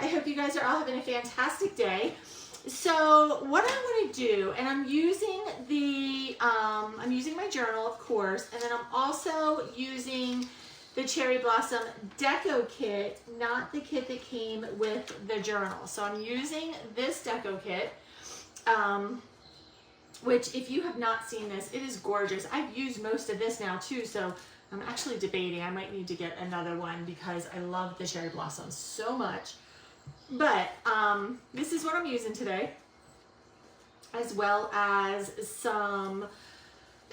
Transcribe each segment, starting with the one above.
I hope you guys are all having a fantastic day. So what I want to do, and I'm using my journal, of course, and then I'm also using the Cherry Blossom DECO Kit, not the kit that came with the journal. So I'm using this DECO Kit, which if you have not seen this, it is gorgeous. I've used most of this now too, so I'm actually debating. I might need to get another one because I love the Cherry Blossom so much. But this is what I'm using today, as well as some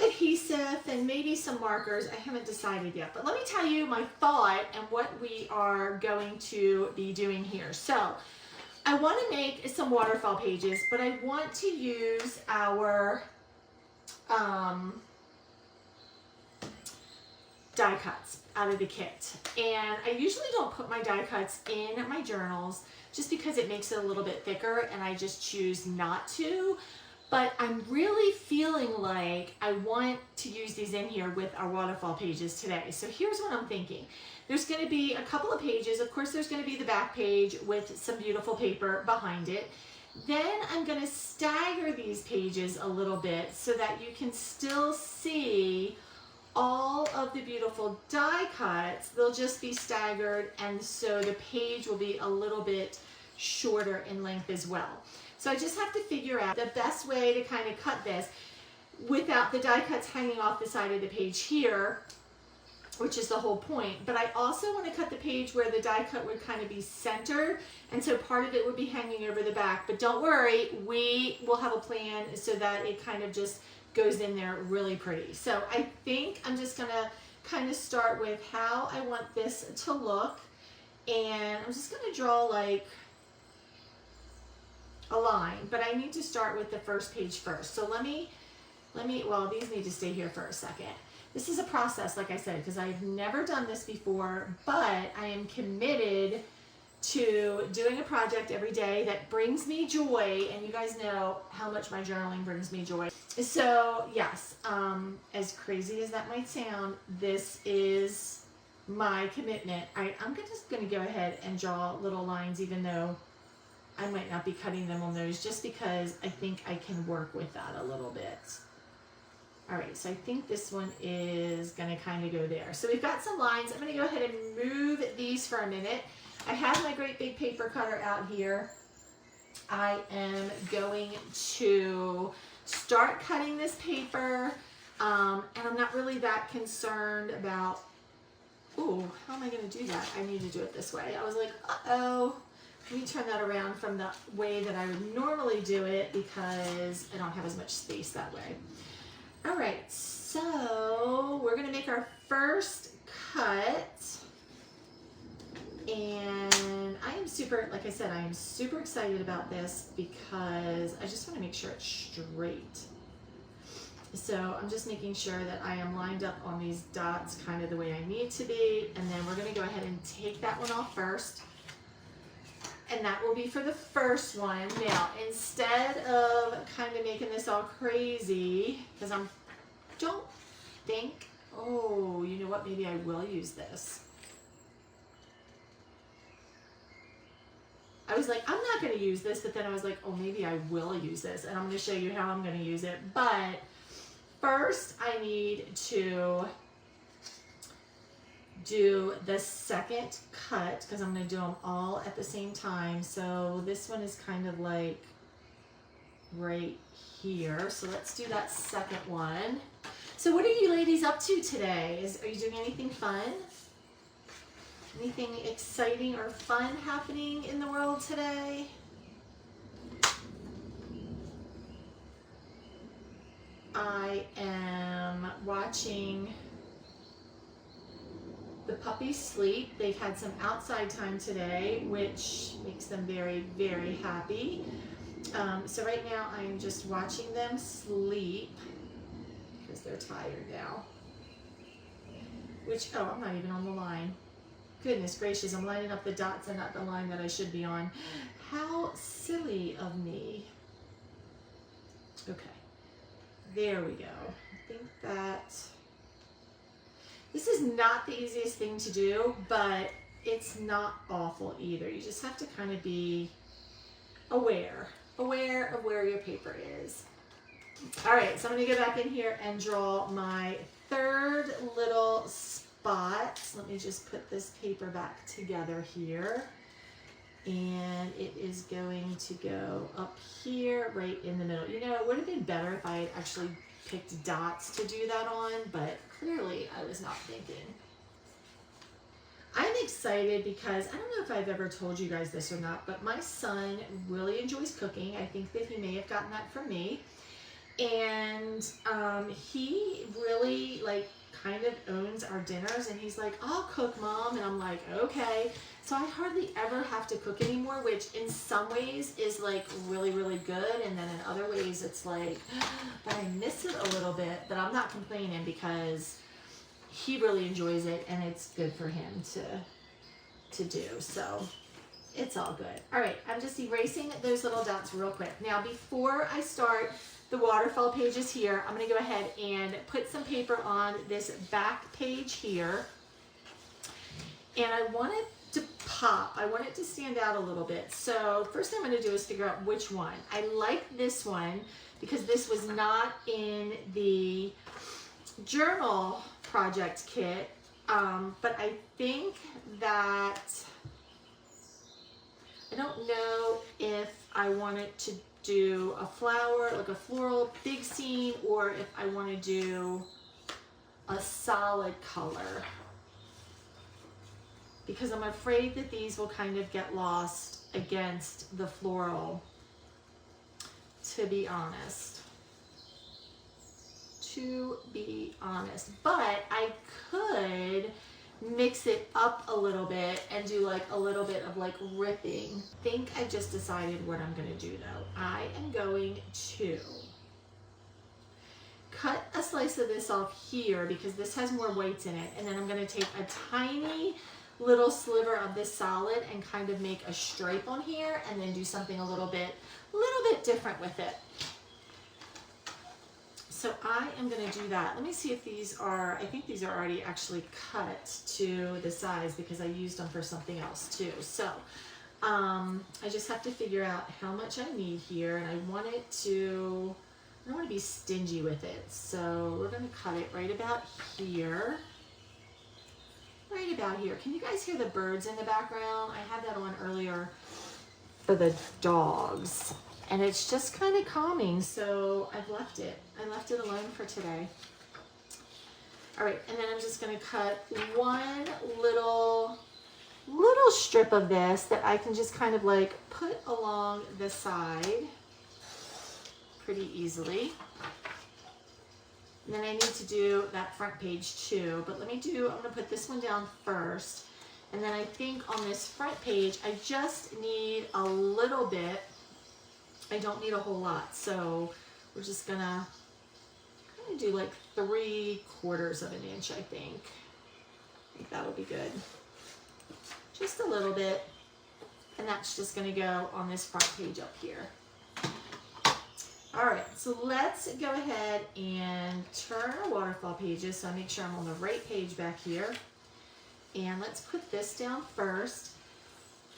adhesive and maybe some markers. I haven't decided yet, but let me tell you my thought and what we are going to be doing here. So I want to make some waterfall pages, but I want to use our die cuts out of the kit. And I usually don't put my die cuts in my journals just because it makes it a little bit thicker, and I just choose not to. But I'm really feeling like I want to use these in here with our waterfall pages today. So here's what I'm thinking. There's going to be a couple of pages. Of course, there's going to be the back page with some beautiful paper behind it. Then I'm going to stagger these pages a little bit so that you can still see all of the beautiful die cuts. They'll just be staggered, and so the page will be a little bit shorter in length as well. So I just have to figure out the best way to kind of cut this without the die cuts hanging off the side of the page here, which is the whole point. But I also want to cut the page where the die cut would kind of be centered, and so part of it would be hanging over the back. But don't worry, we will have a plan so that it kind of just goes in there really pretty. So I think I'm just going to kind of start with how I want this to look, and I'm just going to draw like a line, but I need to start with the first page first. So let me, well, these need to stay here for a second. This is a process, like I said, because I've never done this before, but I am committed to doing a project every day that brings me joy, and you guys know how much my journaling brings me joy. So yes, as crazy as that might sound, this is my commitment. I'm just going to go ahead and draw little lines, even though I might not be cutting them on those, just because I think I can work with that a little bit. All right, so I think this one is going to kind of go there. So we've got some lines. I'm going to go ahead and move these for a minute. I have my great big paper cutter out here. I am going to start cutting this paper, and I'm not really that concerned about, ooh, how am I going to do that? I need to do it this way. I was like, uh-oh. Let me turn that around from the way that I would normally do it because I don't have as much space that way. All right, so we're gonna make our first cut, and I am super, like I said, I am super excited about this because I just wanna make sure it's straight. So I'm just making sure that I am lined up on these dots kind of the way I need to be, and then we're gonna go ahead and take that one off first. And that will be for the first one. Now, instead of kind of making this all crazy, because don't think, oh, you know what, maybe I will use this. I was like, I'm not going to use this, but then I was like, oh, maybe I will use this, and I'm going to show you how I'm going to use it. But first, I need to do the second cut because I'm going to do them all at the same time. So this one is kind of like right here. So let's do that second one. So what are you ladies up to today? Are you doing anything fun? Anything exciting or fun happening in the world today? I am watching the puppies sleep. They've had some outside time today, which makes them very, very happy. So right now I'm just watching them sleep because they're tired now. Which, oh, I'm not even on the line. Goodness gracious, I'm lining up the dots and not the line that I should be on. How silly of me. Okay, there we go. I think that this is not the easiest thing to do, but it's not awful either. You just have to kind of be aware of where your paper is. All right, so I'm gonna go back in here and draw my third little spot. Let me just put this paper back together here. And it is going to go up here, right in the middle. You know, it would have been better if I had actually picked dots to do that on, but clearly I was not thinking. I'm excited because I don't know if I've ever told you guys this or not, but my son really enjoys cooking. I think that he may have gotten that from me. And he really kind of owns our dinners, and he's like, I'll cook, Mom. And I'm like, okay. So I hardly ever have to cook anymore, which in some ways is like really, really good. And then in other ways it's like, but I miss it a little bit, but I'm not complaining because he really enjoys it and it's good for him to do. So it's all good. All right, I'm just erasing those little dots real quick. Now, before I start the waterfall pages here, I'm gonna go ahead and put some paper on this back page here. And I want it to pop. I want it to stand out a little bit. So first thing I'm gonna do is figure out which one. I like this one because this was not in the journal project kit, but I think that, I don't know if I wanted to do a flower, like a floral big scene, or if I want to do a solid color, because I'm afraid that these will kind of get lost against the floral, to be honest. But I could mix it up a little bit and do like a little bit of like ripping. I think I just decided what I'm gonna do though. I am going to cut a slice of this off here because this has more whites in it, and then I'm gonna take a tiny little sliver of this solid and kind of make a stripe on here, and then do something a little bit different with it. So I am going to do that. Let me see if these are, I think these are already actually cut to the size because I used them for something else too. So I just have to figure out how much I need here, and I want it to, I don't want to be stingy with it. So we're going to cut it right about here. Right about here. Can you guys hear the birds in the background? I had that on earlier for the dogs, and it's just kind of calming, so I've left it. I left it alone for today. All right, and then I'm just gonna cut one little strip of this that I can just kind of like put along the side pretty easily. And then I need to do that front page too, but I'm gonna put this one down first. And then I think on this front page, I just need a little bit. I don't need a whole lot. So we're just gonna kind of do like 3/4 of an inch, I think. I think that'll be good. Just a little bit. And that's just gonna go on this front page up here. All right, so let's go ahead and turn our waterfall pages so I make sure I'm on the right page back here. And let's put this down first.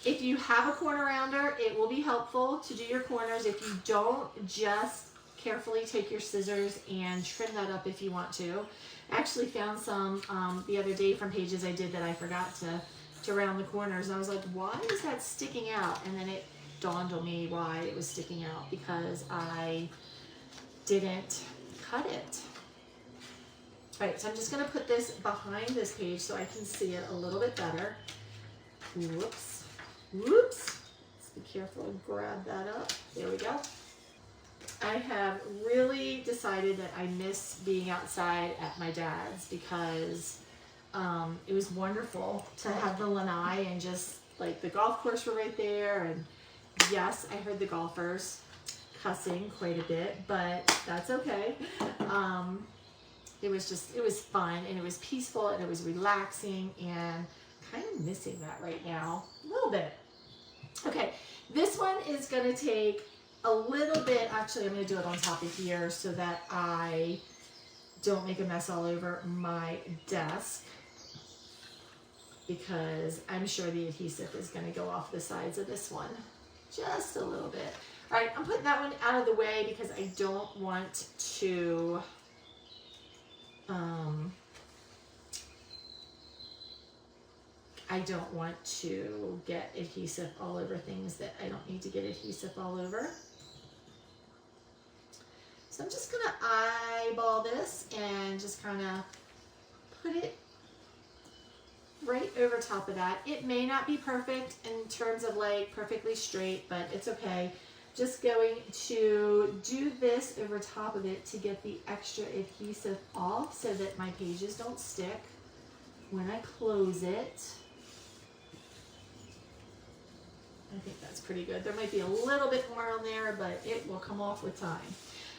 If you have a corner rounder, it will be helpful to do your corners. If you don't, just carefully take your scissors and trim that up if you want to. I actually found some the other day from pages I did that I forgot to round the corners. And I was like, why is that sticking out? And then it dawned on me why it was sticking out, because I didn't cut it. All right, so I'm just gonna put this behind this page so I can see it a little bit better. Whoops, whoops. Let's be careful and grab that up. There we go. I have really decided that I miss being outside at my dad's because it was wonderful to have the lanai, and just like the golf course were right there. And yes, I heard the golfers cussing quite a bit, but that's okay. It was fun, and it was peaceful, and it was relaxing, and kind of missing that right now, a little bit. Okay, this one is gonna take a little bit, actually I'm gonna do it on top of here so that I don't make a mess all over my desk. because I'm sure the adhesive is going to go off the sides of this one just a little bit. All right, I'm putting that one out of the way because I don't want to get adhesive all over things that I don't need to get adhesive all over. So I'm just gonna eyeball this and just kind of put it right over top of that. It may not be perfect in terms of like perfectly straight, but it's okay. Just going to do this over top of it to get the extra adhesive off so that my pages don't stick when I close it. I think that's pretty good. There might be a little bit more on there, but it will come off with time.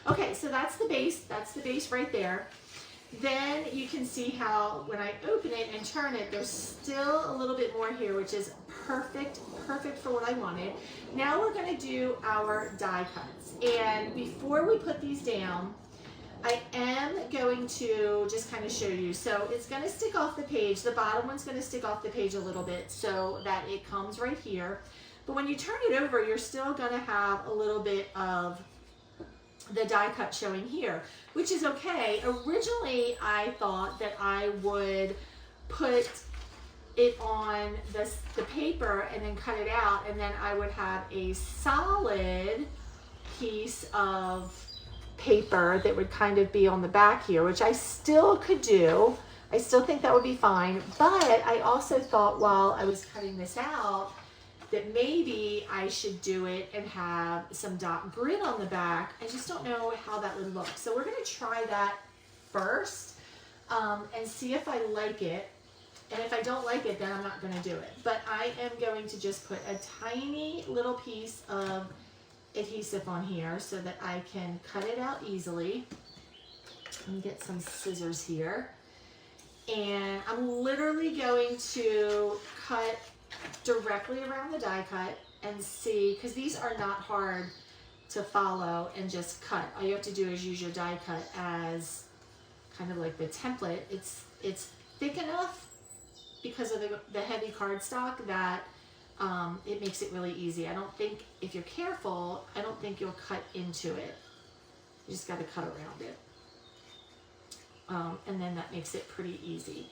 Okay, so that's the base. That's the base right there. Then you can see how when I open it and turn it, there's still a little bit more here, which is perfect for what I wanted. Now we're going to do our die cuts. And before we put these down, I am going to just kind of show you. So it's going to stick off the page. The bottom one's going to stick off the page a little bit so that it comes right here. But when you turn it over, you're still going to have a little bit of the die cut showing here, which is okay. Originally, I thought that I would put it on the paper and then cut it out, and then I would have a solid piece of paper that would kind of be on the back here, which I still could do. I still think that would be fine, but I also thought while I was cutting this out that maybe I should do it and have some dot grid on the back. I just don't know how that would look. So we're gonna try that first and see if I like it. And if I don't like it, then I'm not gonna do it. But I am going to just put a tiny little piece of adhesive on here so that I can cut it out easily. Let me get some scissors here. And I'm literally going to cut directly around the die cut and see, because these are not hard to follow and just cut. All you have to do is use your die cut as kind of like the template. It's thick enough because of the heavy cardstock that it makes it really easy. I don't think, if you're careful, I don't think you'll cut into it. You just got to cut around it. And then that makes it pretty easy.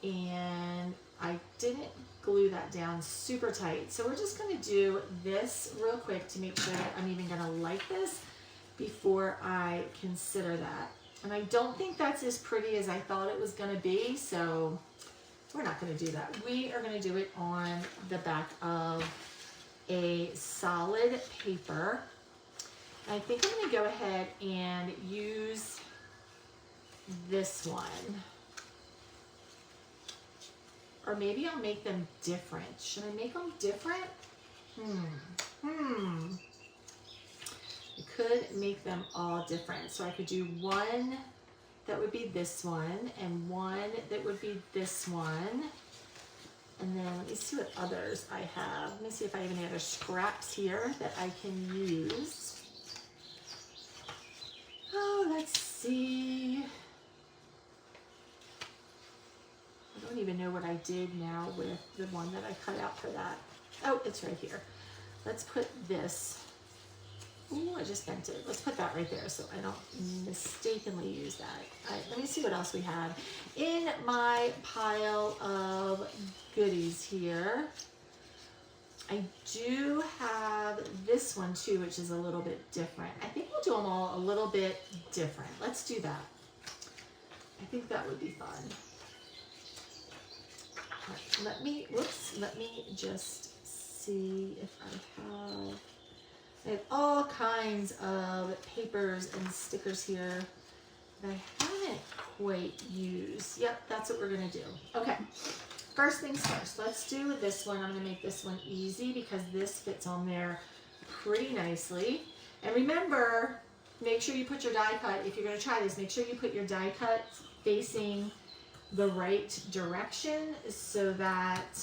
And I didn't glue that down super tight. So we're just going to do this real quick to make sure that I'm even going to like this before I consider that. And I don't think that's as pretty as I thought it was going to be, so we're not going to do that. We are going to do it on the back of a solid paper. I think I'm going to go ahead and use this one. Or maybe I'll make them different. Should I make them different? I could make them all different. So I could do one that would be this one, and one that would be this one. And then let me see what others I have. Let me see if I have any other scraps here that I can use. Oh, let's see. I don't even know what I did now with the one that I cut out for that. Oh, it's right here. Let's put this. Ooh, I just bent it. Let's put that right there so I don't mistakenly use that. All right, let me see what else we have in my pile of goodies here. I do have this one too, which is a little bit different. I think we'll do them all a little bit different. Let's do that. I think that would be fun. Let me just see if I have all kinds of papers and stickers here that I haven't quite used. Yep, that's what we're gonna do. Okay, first things first, let's do this one. I'm gonna make this one easy because this fits on there pretty nicely. And remember, make sure you put your die cut, if you're gonna try this, make sure you put your die cut facing the right direction so that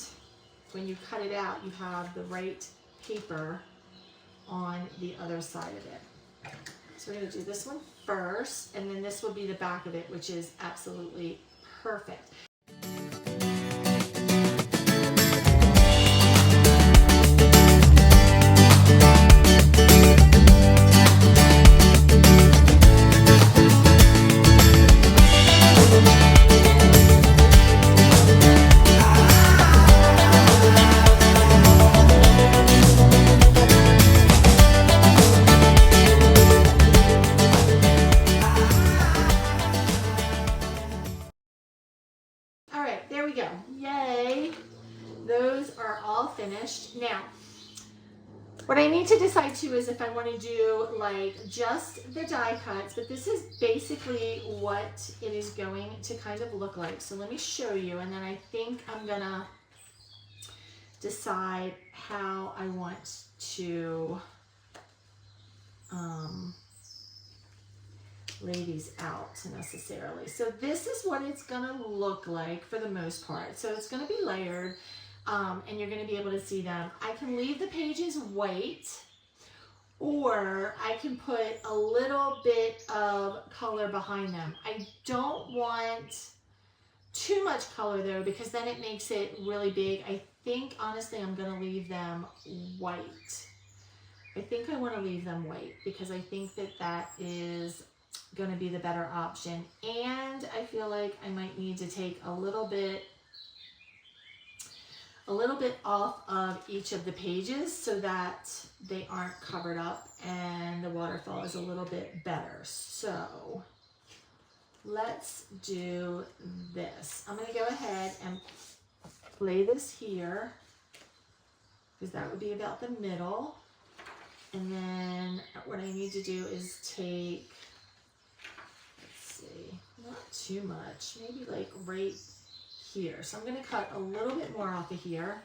when you cut it out, you have the right paper on the other side of it. So we're going to do this one first, and then this will be the back of it, which is absolutely perfect. all finished. Now, what I need to decide too is if I want to do like just the die cuts, but this is basically what it is going to kind of look like. So let me show you, and then I think I'm gonna decide how I want to lay these out necessarily. So this is what it's gonna look like for the most part. So it's gonna be layered, and you're gonna be able to see them. I can leave the pages white, or I can put a little bit of color behind them. I don't want too much color though, because then it makes it really big. I think honestly I'm gonna leave them white. I think I want to leave them white because I think that that is going to be the better option. And I feel like I might need to take a little bit off of each of the pages so that they aren't covered up and the waterfall is a little bit better. So let's do this. I'm going to go ahead and lay this here because that would be about the middle. And then what I need to do is take, let's see, not too much, maybe like right here. So I'm going to cut a little bit more off of here.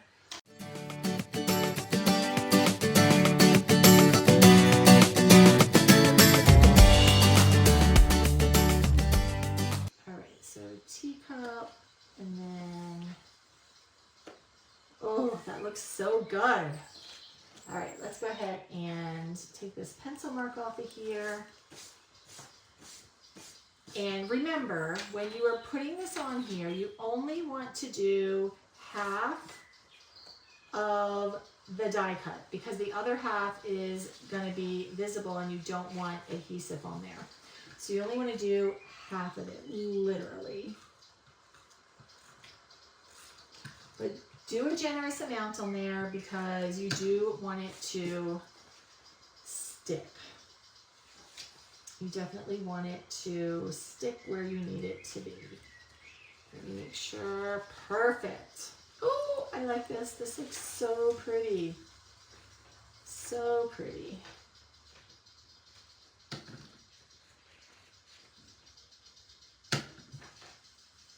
All right, so teacup, and then, oh, that looks so good. All right, let's go ahead and take this pencil mark off of here. And remember, when you are putting this on here, you only want to do half of the die cut because the other half is going to be visible and you don't want adhesive on there. So you only want to do half of it, literally. But do a generous amount on there because you do want it to stick. You definitely want it to stick where you need it to be. Let me make sure. Perfect. Oh, I like this. This looks so pretty. So pretty.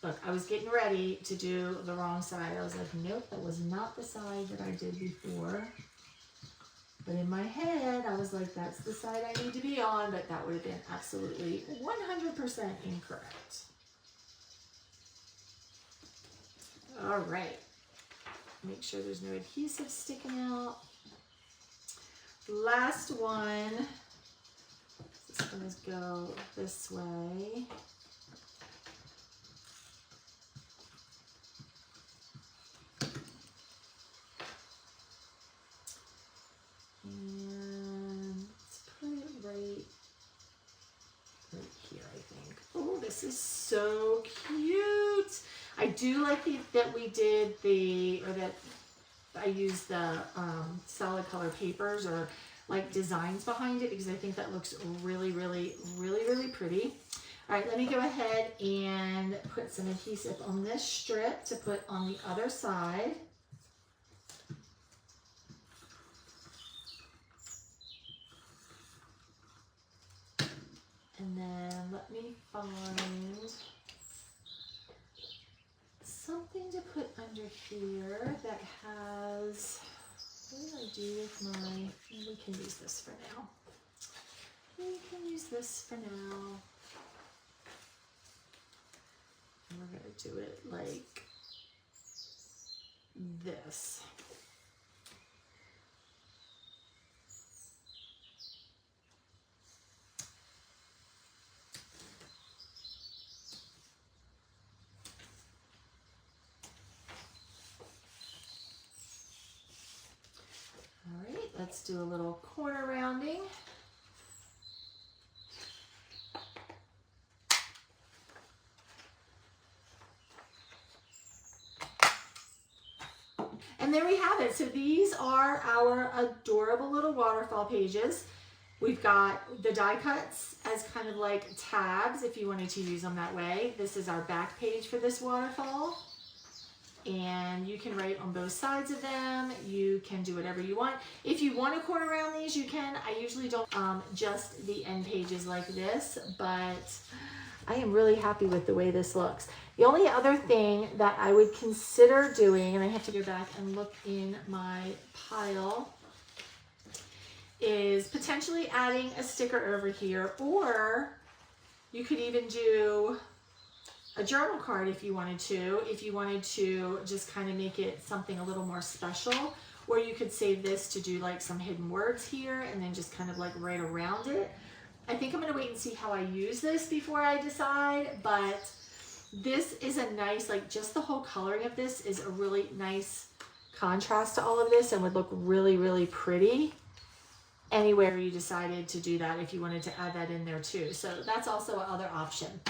Look, I was getting ready to do the wrong side. I was like, nope, that was not the side that I did before. But in my head, I was like, that's the side I need to be on, but that would have been absolutely 100% incorrect. All right. Make sure there's no adhesive sticking out. Last one. This one is go this way. And let's put it right here, I think. Oh, this is so cute. I do like that we did that I used the solid color papers or like designs behind it because I think that looks really, really, really, really pretty. All right, let me go ahead and put some adhesive on this strip to put on the other side. And then let me find something to put under here that has, what did I do with my, we can use this for now. We can use this for now. And we're going to do it like this. Let's do a little corner rounding. And there we have it. So these are our adorable little waterfall pages. We've got the die cuts as kind of like tabs if you wanted to use them that way. This is our back page for this waterfall. and you can write on both sides of them. You can do whatever you want. If you want to corner around these, you can. I usually don't, just the end pages like this, but I am really happy with the way this looks. The only other thing that I would consider doing, and I have to go back and look in my pile, is potentially adding a sticker over here, or you could even do a journal card if you wanted to just kind of make it something a little more special, or you could save this to do like some hidden words here and then just kind of like right around it. I think I'm going to wait and see how I use this before I decide, but this is a nice, like just the whole coloring of this is a really nice contrast to all of this and would look really, really pretty anywhere you decided to do that, if you wanted to add that in there too. So that's also another option.